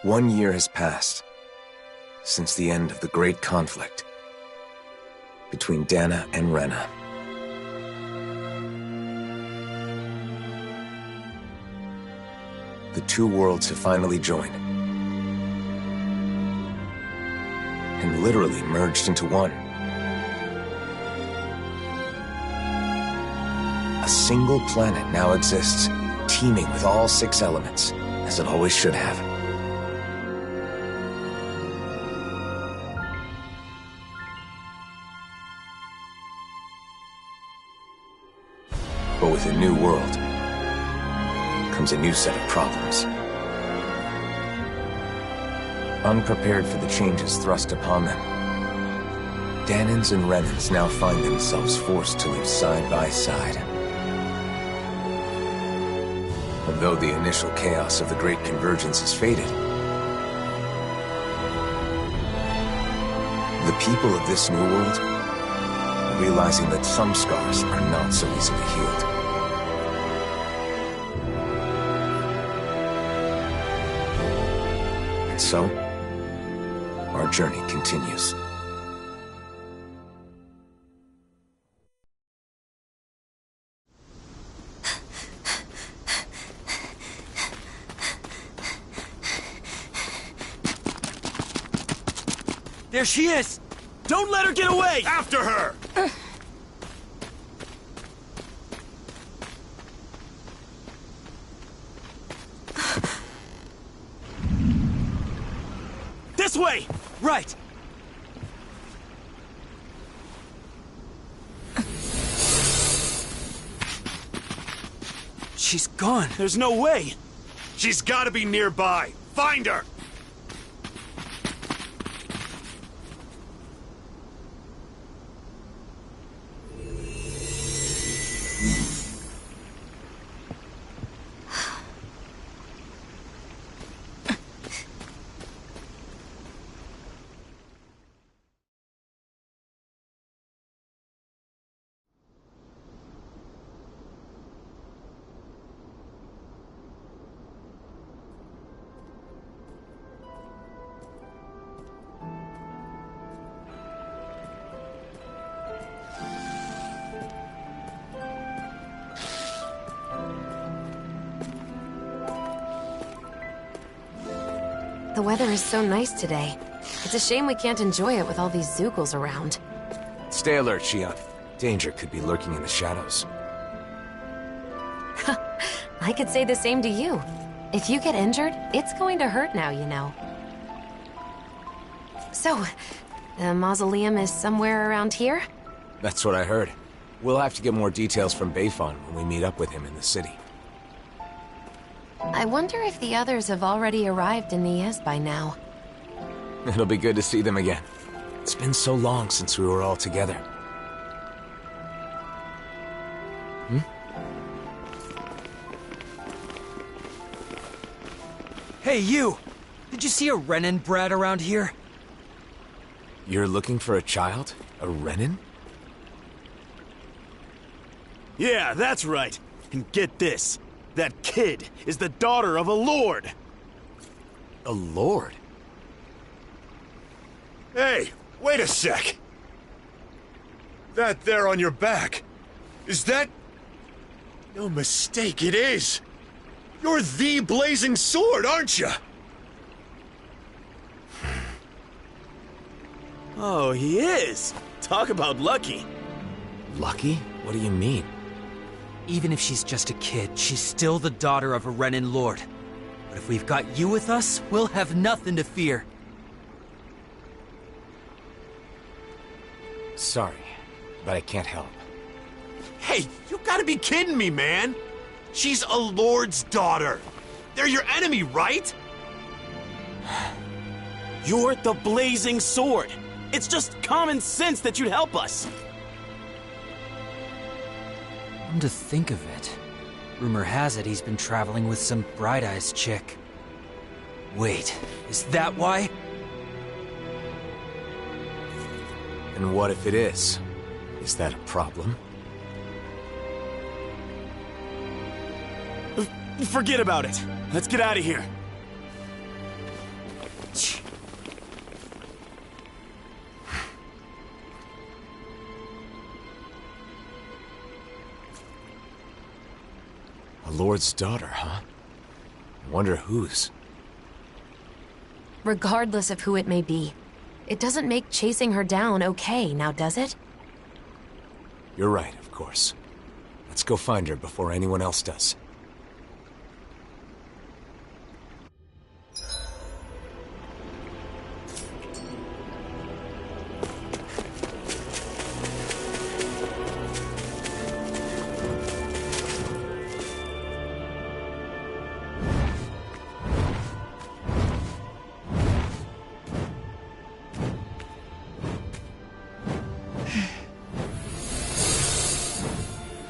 1 year has passed since the end of the great conflict between Dana and Rena. The two worlds have finally joined and literally merged into one. A single planet now exists, teeming with all 6 elements, as it always should have. But with a new world comes a new set of problems. Unprepared for the changes thrust upon them, Danans and Renans now find themselves forced to live side by side. And though the initial chaos of the Great Convergence has faded, the people of this new world are realizing that some scars are not so easily healed. And so, our journey continues. There she is! Don't let her get away! After her! This way! Right! She's gone. There's no way! She's gotta be nearby! Find her! The weather is so nice today. It's a shame we can't enjoy it with all these Zoogles around. Stay alert, Shion. Danger could be lurking in the shadows. I could say the same to you. If you get injured, it's going to hurt now, you know. So, the mausoleum is somewhere around here? That's what I heard. We'll have to get more details from Bayfon when we meet up with him in the city. I wonder if the others have already arrived in Niez by now. It'll be good to see them again. It's been so long since we were all together. Hey, you! Did you see a Renan brat around here? You're looking for a child? A Renan? Yeah, that's right. And get this. That kid is the daughter of a lord. A lord? Hey, wait a sec. That there on your back, is that... No mistake, it is. You're the Blazing Sword, aren't you? Oh, he is. Talk about lucky. Lucky? What do you mean? Even if she's just a kid, she's still the daughter of a Renan lord. But if we've got you with us, we'll have nothing to fear. Sorry, but I can't help. Hey, you gotta be kidding me, man. She's a lord's daughter. They're your enemy, right? You're the Blazing Sword. It's just common sense that you'd help us. Come to think of it, rumor has it he's been traveling with some Bright Eyes chick. Wait, is that why? And what if it is? Is that a problem? Forget about it. Let's get out of here. A lord's daughter, huh? I wonder whose. Regardless of who it may be, it doesn't make chasing her down okay, now does it? You're right, of course. Let's go find her before anyone else does.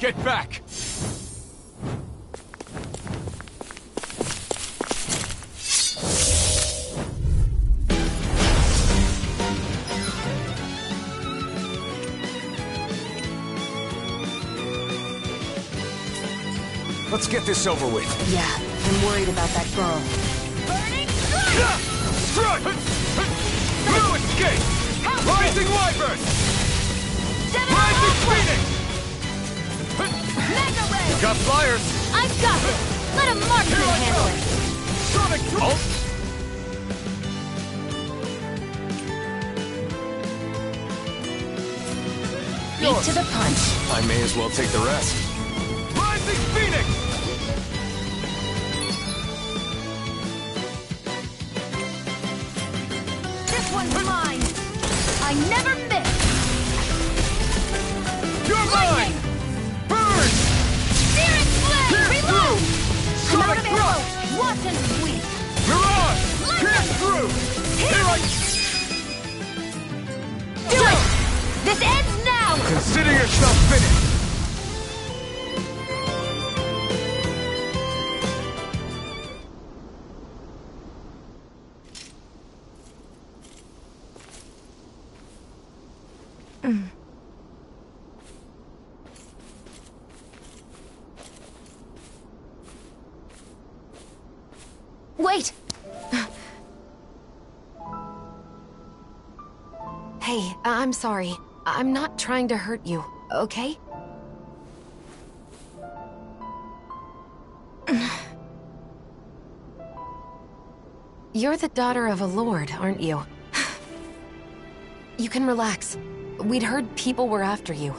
Get back! Let's get this over with. Yeah, I'm worried about that girl. Strike! Blue escape! Rising Wyvern! Rising Phoenix! Mega Ray! Got flyers! I've got it! Let a marksman handle it! Sonic Pulse! Beat to the punch. I may as well take the rest. Rising Phoenix! This one's mine! I never miss! You're mine! Burn! Searing Flame! Reload! I'm out of Sonic arrows! Watch and sweep! Mirage! Pierce through! Here I... Do it! This ends now! Consider yourself finished! Wait! Hey, I'm sorry. I'm not trying to hurt you, okay? You're the daughter of a lord, aren't you? You can relax. We'd heard people were after you.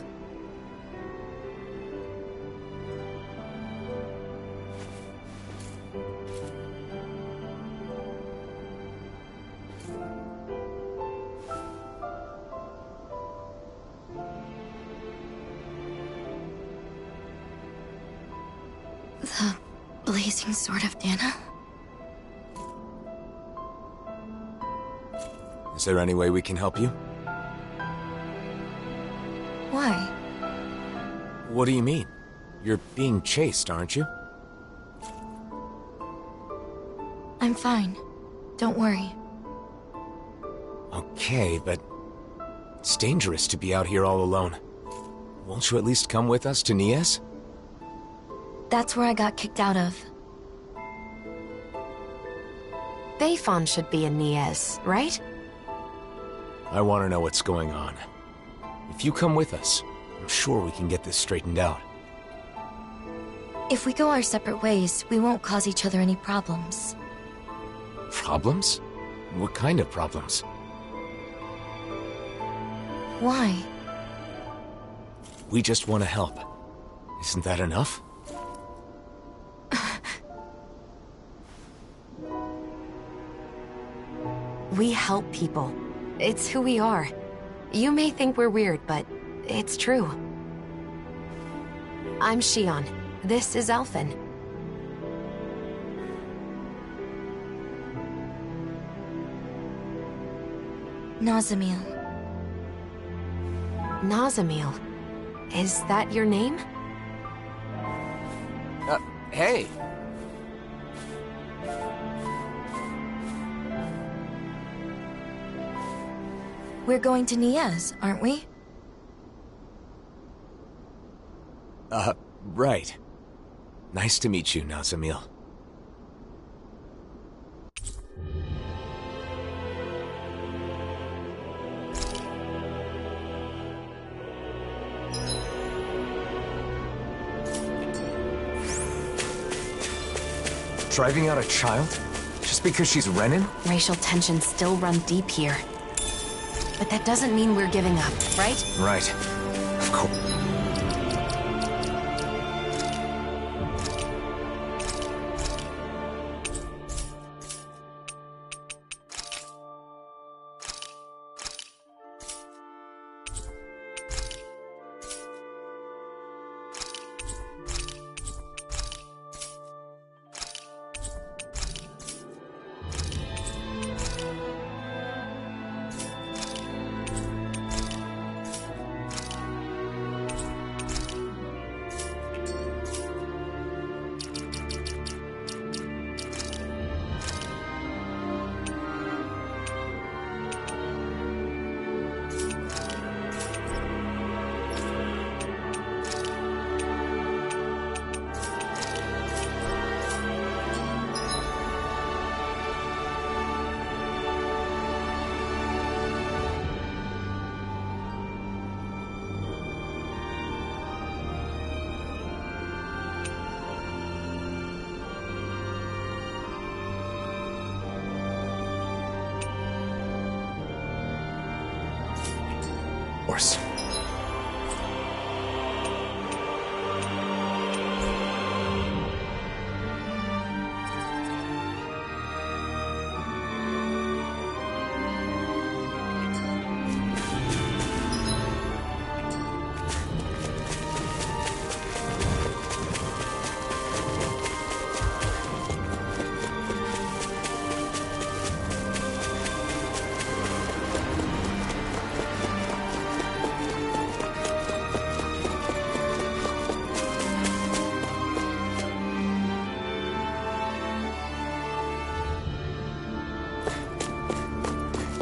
The blazing sword of Dana? Is there any way we can help you? Why? What do you mean? You're being chased, aren't you? I'm fine. Don't worry. Okay, but it's dangerous to be out here all alone. Won't you at least come with us to Nies? That's where I got kicked out of. Bayfon should be in Nies, right? I want to know what's going on. If you come with us, I'm sure we can get this straightened out. If we go our separate ways, we won't cause each other any problems. Problems? What kind of problems? Why? We just want to help. Isn't that enough? We help people. It's who we are. You may think we're weird, but it's true. I'm Shion. This is Alphen. Nazamil. Nazamil. Is that your name? Hey! We're going to Nies, aren't we? Right. Nice to meet you, Nazamil. Driving out a child? Just because she's Renan? Racial tensions still run deep here. But that doesn't mean we're giving up, right? Right. Of course.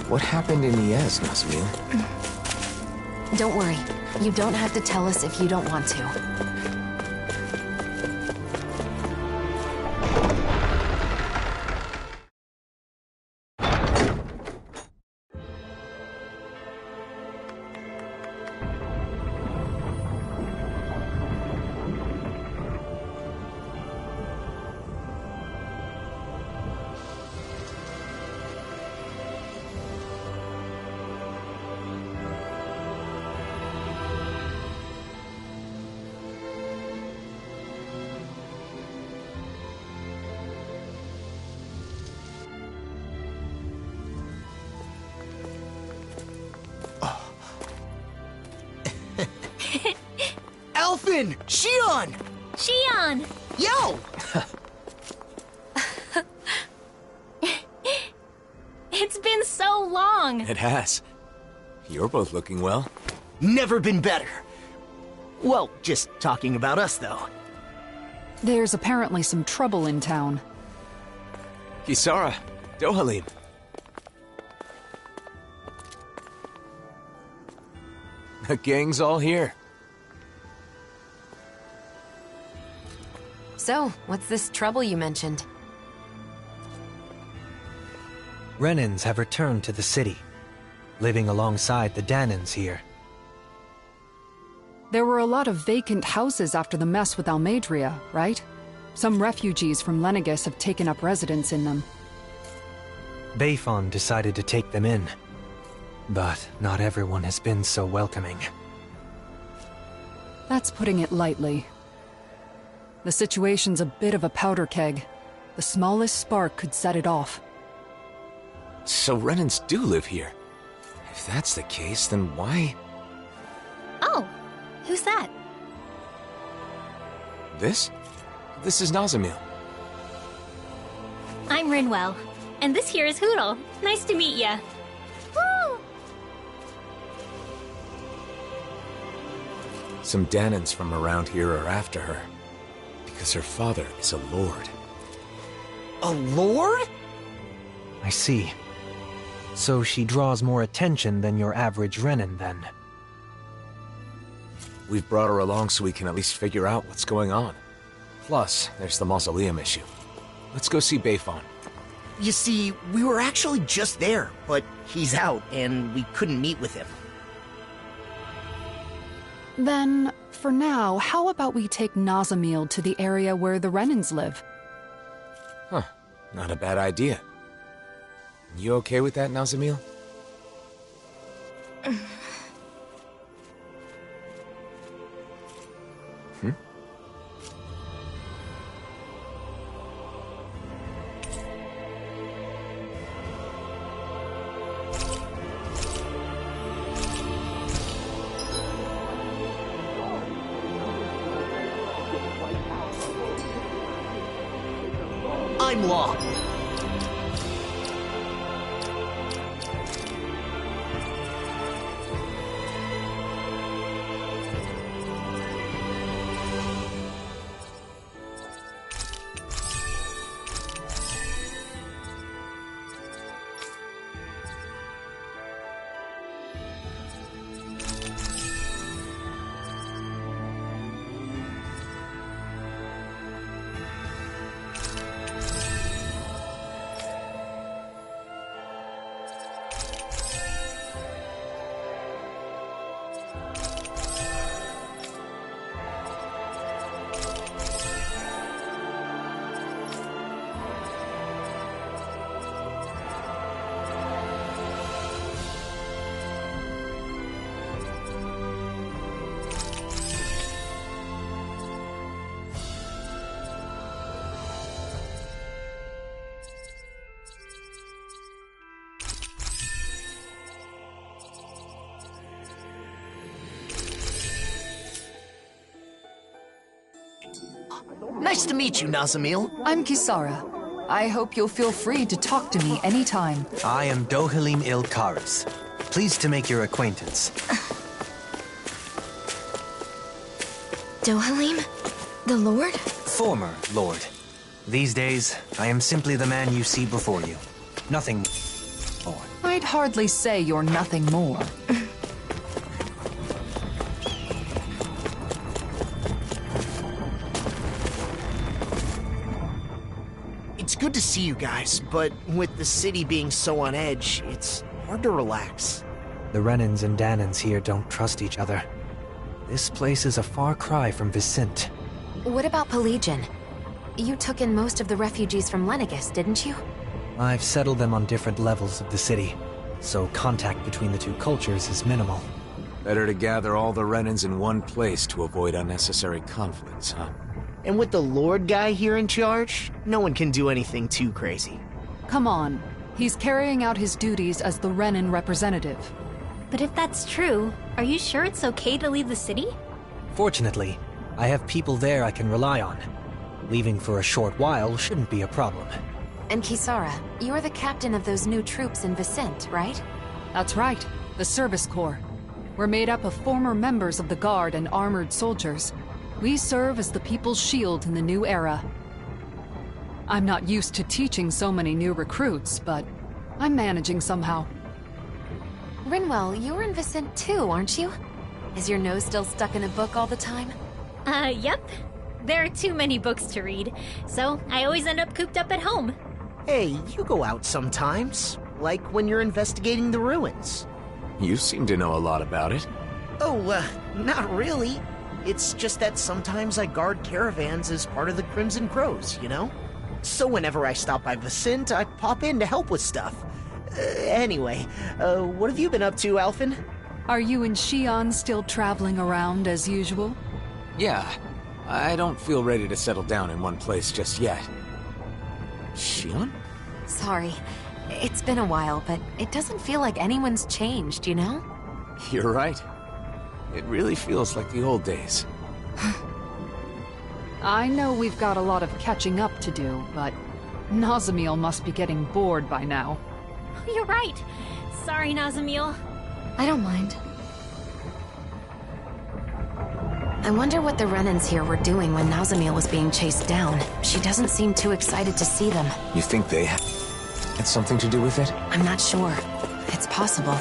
What happened in Iez, Nazmil? Don't worry. You don't have to tell us if you don't want to. Elfin! Shion! Shion! Yo! It's been so long! It has. You're both looking well. Never been better. Well, just talking about us, though. There's apparently some trouble in town. Kisara, Dohalim. The gang's all here. So, what's this trouble you mentioned? Renans have returned to the city, living alongside the Danans here. There were a lot of vacant houses after the mess with Almadria, right? Some refugees from Lenegus have taken up residence in them. Bayfon decided to take them in, but not everyone has been so welcoming. That's putting it lightly. The situation's a bit of a powder keg. The smallest spark could set it off. So Renans do live here. If that's the case, then why? Oh, who's that? This? This is Nazamil. I'm Rinwell, and this here is Hoodle. Nice to meet ya. Woo! Some Danans from around here are after her. Because her father is a lord. A lord? I see. So she draws more attention than your average Renan, then. We've brought her along so we can at least figure out what's going on. Plus, there's the mausoleum issue. Let's go see Bayfon. You see, we were actually just there, but he's out, and we couldn't meet with him. Then, for now, how about we take Nazamil to the area where the Renans live? Huh. Not a bad idea. You okay with that, Nazamil? I'm Law. Nice to meet you, Nazamil. I'm Kisara. I hope you'll feel free to talk to me anytime. I am Dohalim Ilkaris. Pleased to make your acquaintance. Dohalim? The Lord? Former Lord. These days, I am simply the man you see before you. Nothing more. I'd hardly say you're nothing more. It's good to see you guys, but with the city being so on edge, it's hard to relax. The Renans and Danans here don't trust each other. This place is a far cry from Vicent. What about Pelagian? You took in most of the refugees from Lenegis, didn't you? I've settled them on different levels of the city, so contact between the two cultures is minimal. Better to gather all the Renans in one place to avoid unnecessary conflicts, huh? And with the Lord guy here in charge, no one can do anything too crazy. Come on. He's carrying out his duties as the Renan representative. But if that's true, are you sure it's okay to leave the city? Fortunately, I have people there I can rely on. Leaving for a short while shouldn't be a problem. And Kisara, you're the captain of those new troops in Vicent, right? That's right, the Service Corps. We're made up of former members of the Guard and armored soldiers. We serve as the people's shield in the new era. I'm not used to teaching so many new recruits, but I'm managing somehow. Rinwell, you're in Vicent too, aren't you? Is your nose still stuck in a book all the time? Yep. There are too many books to read, so I always end up cooped up at home. Hey, you go out sometimes, like when you're investigating the ruins. You seem to know a lot about it. Oh, not really. It's just that sometimes I guard caravans as part of the Crimson Crows, you know? So whenever I stop by Vicent, I pop in to help with stuff. Anyway, what have you been up to, Alphen? Are you and Shion still traveling around as usual? Yeah. I don't feel ready to settle down in one place just yet. Shion? Sorry. It's been a while, but it doesn't feel like anyone's changed, you know? You're right. It really feels like the old days. I know we've got a lot of catching up to do, but Nazamil must be getting bored by now. You're right. Sorry, Nazamil. I don't mind. I wonder what the Renans here were doing when Nazamil was being chased down. She doesn't seem too excited to see them. You think they had something to do with it? I'm not sure. It's possible.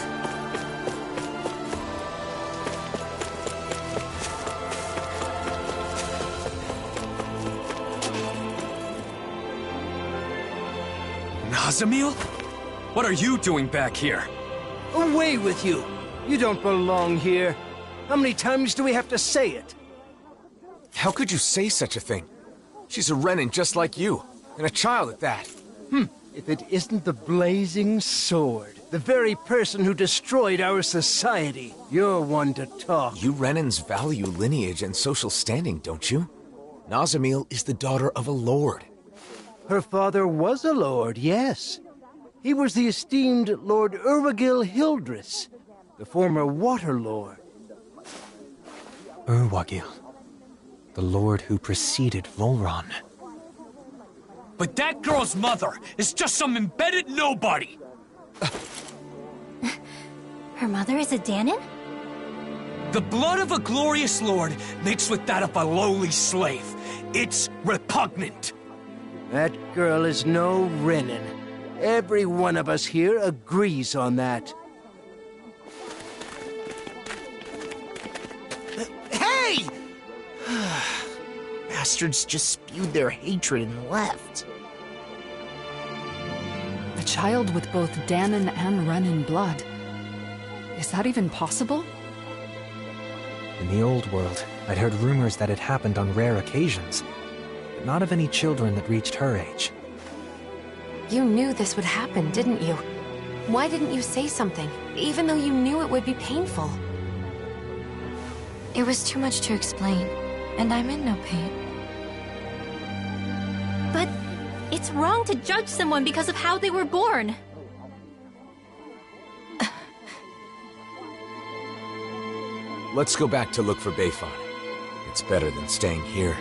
Nazamil? What are you doing back here? Away with you! You don't belong here. How many times do we have to say it? How could you say such a thing? She's a Renan just like you. and a child at that. If it isn't the blazing sword, the very person who destroyed our society, you're one to talk. You Renans value lineage and social standing, don't you? Nazamil is the daughter of a lord. Her father was a lord, yes. He was the esteemed Lord Urwagil Hildress, the former Water Lord. Urwagil, the lord who preceded Volron. But that girl's mother is just some embedded nobody! Her mother is a Danon? The blood of a glorious lord mixed with that of a lowly slave. It's repugnant. That girl is no Renan. Every one of us here agrees on that. Hey! Bastards just spewed their hatred and left. A child with both Danon and Renan blood. Is that even possible? In the old world, I'd heard rumors that it happened on rare occasions, but not of any children that reached her age. You knew this would happen, didn't you? Why didn't you say something, even though you knew it would be painful? It was too much to explain, and I'm in no pain. But it's wrong to judge someone because of how they were born. Let's go back to look for Bayfon. It's better than staying here.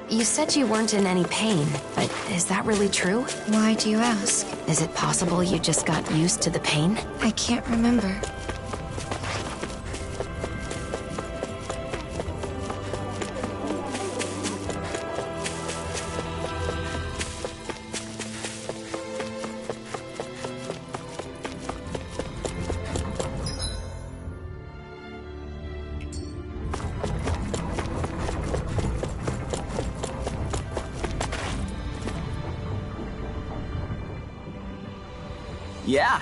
You said you weren't in any pain, but is that really true? Why do you ask? Is it possible you just got used to the pain? I can't remember. Yeah.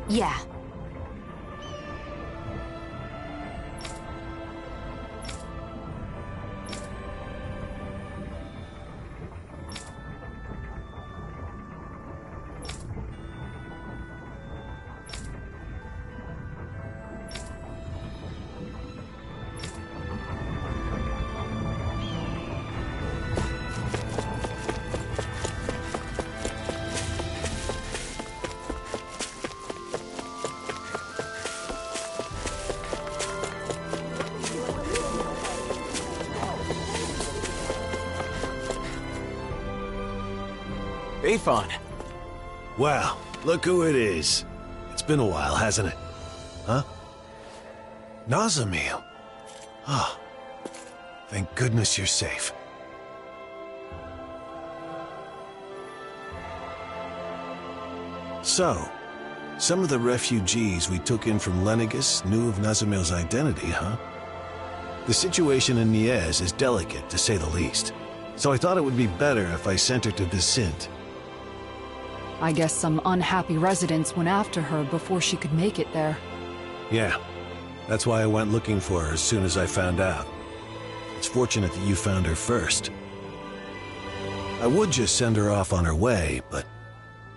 Yeah. Bayfon! Wow, look who it is. It's been a while, hasn't it? Huh? Nazamil. Ah, thank goodness you're safe. So, some of the refugees we took in from Lenegus knew of Nazamil's identity, huh? The situation in Niez is delicate, to say the least. So I thought it would be better if I sent her to Vicente. I guess some unhappy residents went after her before she could make it there. Yeah, that's why I went looking for her as soon as I found out. It's fortunate that you found her first. I would just send her off on her way, but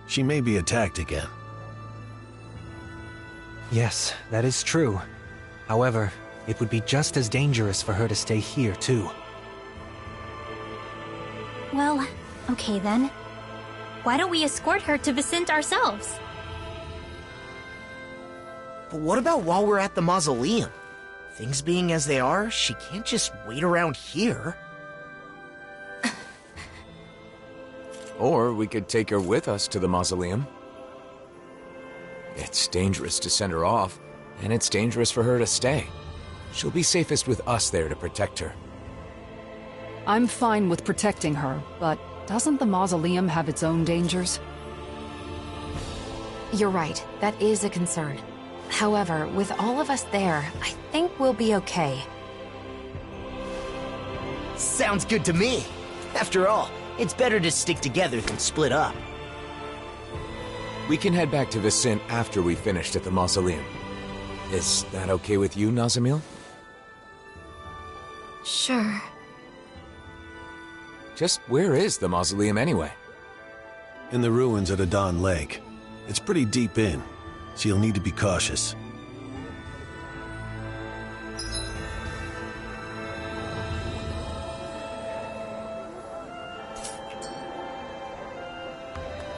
she may be attacked again. Yes, that is true. However, it would be just as dangerous for her to stay here, too. Well, okay then. Why don't we escort her to Vicente ourselves? But what about while we're at the mausoleum? Things being as they are, she can't just wait around here. Or we could take her with us to the mausoleum. It's dangerous to send her off, and it's dangerous for her to stay. She'll be safest with us there to protect her. I'm fine with protecting her, but doesn't the mausoleum have its own dangers? You're right, that is a concern. However, with all of us there, I think we'll be okay. Sounds good to me. After all, It's better to stick together than split up. We can head back to Vicent after we finished at the mausoleum. Is that okay with you, Nazamil? Sure. Just where is the mausoleum anyway? In the ruins at Adon Lake. It's pretty deep in, so you'll need to be cautious.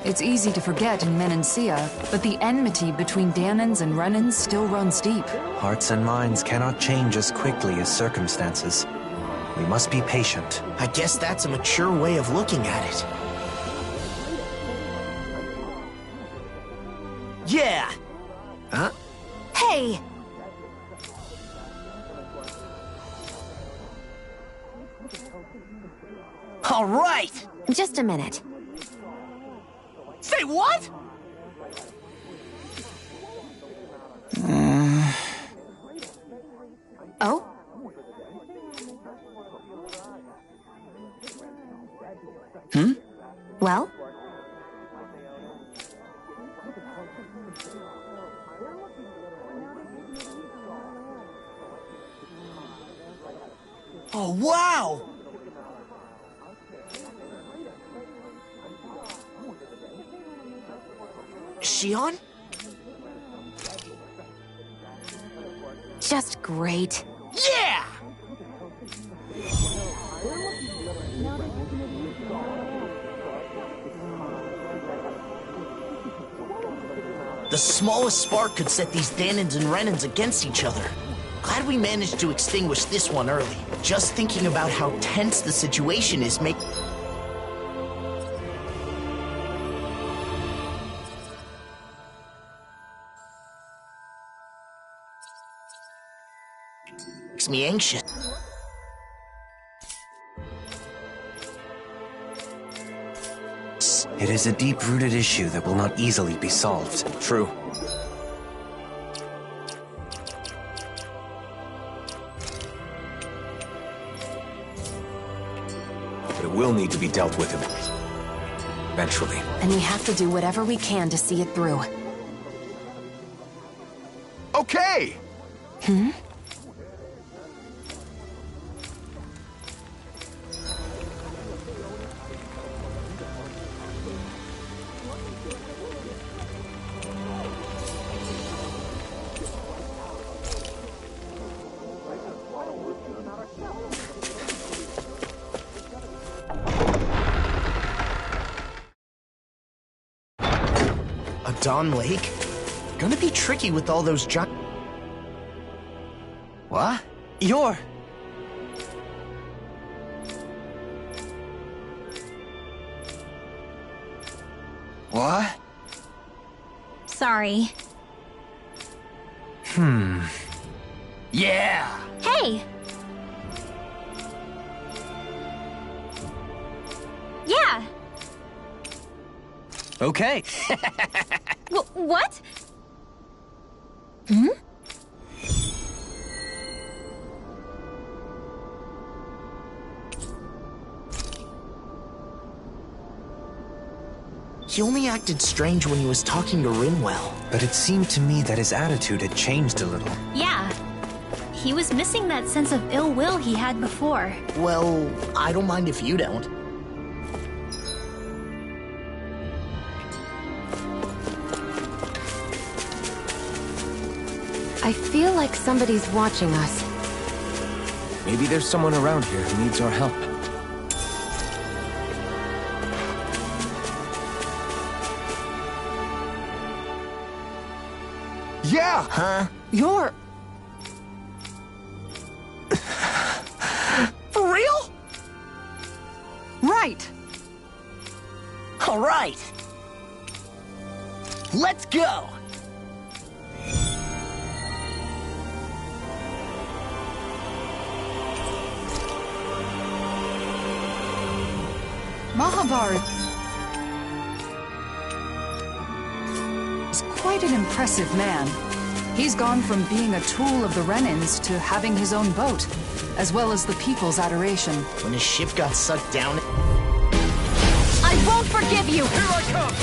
It's easy to forget in Menancia, but the enmity between Dahnans and Renans still runs deep. Hearts and minds cannot change as quickly as circumstances. We must be patient. I guess that's a mature way of looking at it. Yeah! Huh? Hey! All right! Just a minute. Say what? Oh? Well? Oh, wow! Shion? Just great. Yeah! The smallest spark could set these Dahnans and Renans against each other. Glad we managed to extinguish this one early. Just thinking about how tense the situation is makes me anxious. It is a deep-rooted issue that will not easily be solved. True. But it will need to be dealt with eventually. And we have to do whatever we can to see it through. Okay! Hmm? Adon Lake? Gonna be tricky with all those giant... What? You're... What? Sorry. Yeah! Hey! Yeah! Okay. What? Hmm? He only acted strange when he was talking to Rinwell. But it seemed to me that his attitude had changed a little. Yeah. He was missing that sense of ill will he had before. Well, I don't mind if you don't. I feel like somebody's watching us. Maybe there's someone around here who needs our help. Yeah! Huh? You're... For real? right! All right. Let's go! Mahavar is quite an impressive man. He's gone from being a tool of the Renans to having his own boat, as well as the people's adoration. When his ship got sucked down... won't forgive you! Here I come!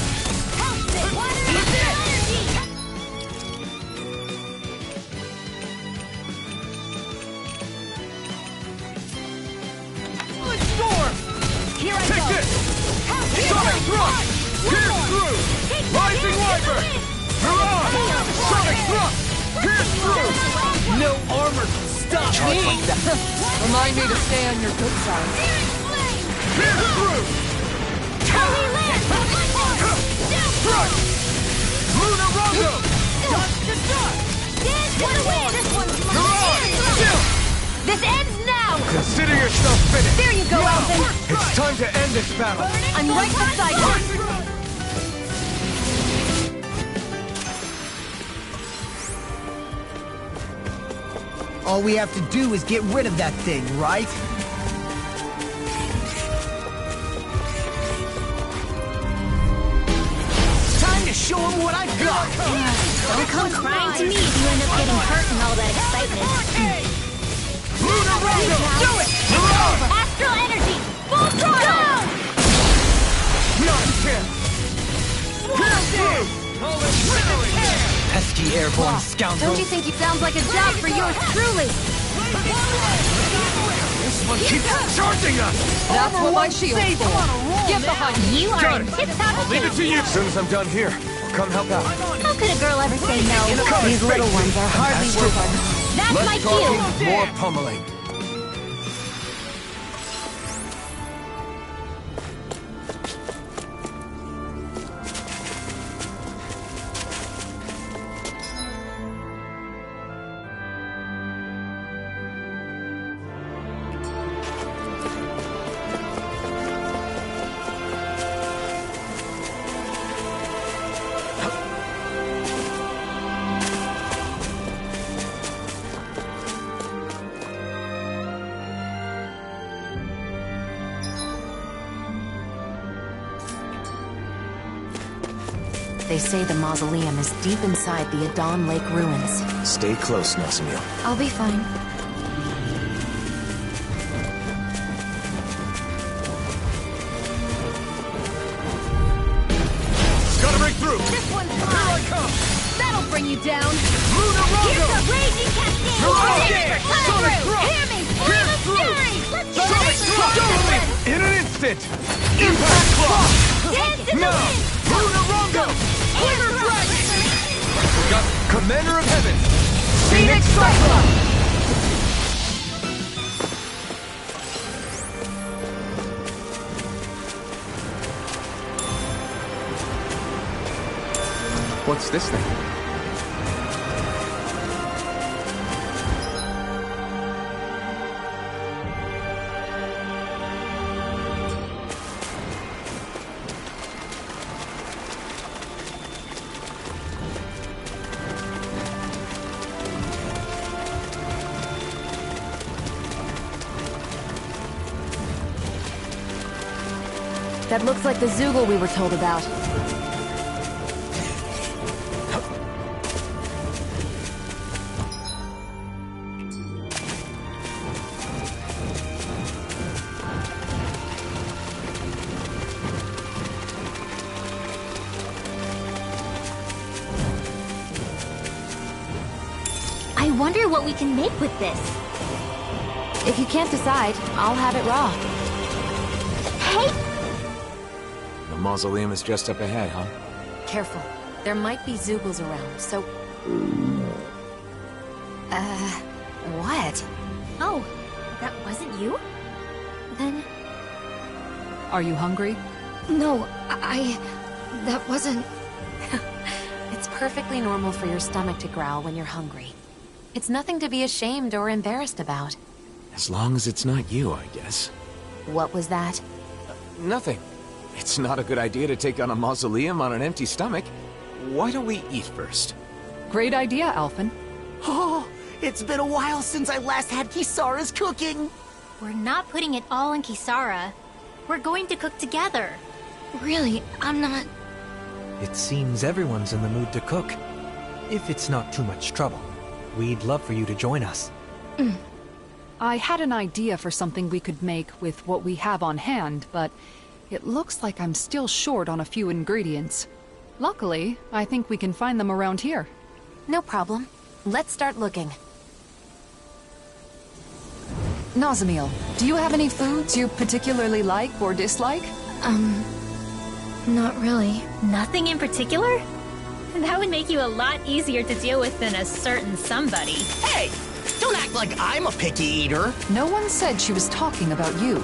Here I Take go! this! Sonic thrust! Pierce through! Rising Wyvern! Mirage! Sonic thrust! Pierce through! No armor can stop me! Remind me to stay on your good side. Pierce through! Thrust! Lunar Rondo! Mirage! Still! This ends now! Consider yourself finished. There you go, Alvin! It's time to end this battle. I'm right beside you! All we have to do is get rid of that thing, right? Time to show him what I've got! Don't come crying to me if you end up getting hurt in all that excitement. Lunar Rondo! Do it! Astral energy! Full throttle! Not a chance! Pierce through! Pesky airborne scoundrel. Don't you think it sounds like a job for yours truly? This one keeps charging us! That's what my shield's for. Get behind me. You are in tip-top I'll leave it to you! As soon as I'm done here, I'll come help out. How could a girl ever say no? These little ones are hardly human. That's my Less cue! talking, more pummeling. They say the mausoleum is deep inside the Adon Lake ruins. Stay close, Nelsamil. I'll be fine. Gotta break through! This one's Here I mine! come! That'll bring you down! Lunar Here's Rondo! the raging cascade! Mirage! Cut Sonic through! thrust! Hear me! Flame Pierce of through! fury! Let's get Sonic this thrust! going! In an instant! Impact Claw! Dance in the Now! wind! Lunar Rondo! Air thrust! Got Commander of Heaven! Phoenix Cyclone! What's this thing? That looks like the Zoogle we were told about. I wonder what we can make with this. If you can't decide, I'll have it raw. Hey! The mausoleum is just up ahead, huh? Careful. There might be Zoogles around, so... what? Oh, that wasn't you? Then... Are you hungry? No, that wasn't... It's perfectly normal for your stomach to growl when you're hungry. It's nothing to be ashamed or embarrassed about. As long as it's not you, I guess. What was that? Nothing. It's not a good idea to take on a mausoleum on an empty stomach. Why don't we eat first? Great idea, Alphen. Oh, it's been a while since I last had Kisara's cooking. We're not putting it all in Kisara. We're going to cook together. Really, I'm not... It seems everyone's in the mood to cook. If it's not too much trouble, we'd love for you to join us. I had an idea for something we could make with what we have on hand, but It looks like I'm still short on a few ingredients. Luckily, I think we can find them around here. No problem. Let's start looking. Nazamil, do you have any foods you particularly like or dislike? Not really. Nothing in particular? That would make you a lot easier to deal with than a certain somebody. Hey! Don't act like I'm a picky eater! No one said she was talking about you.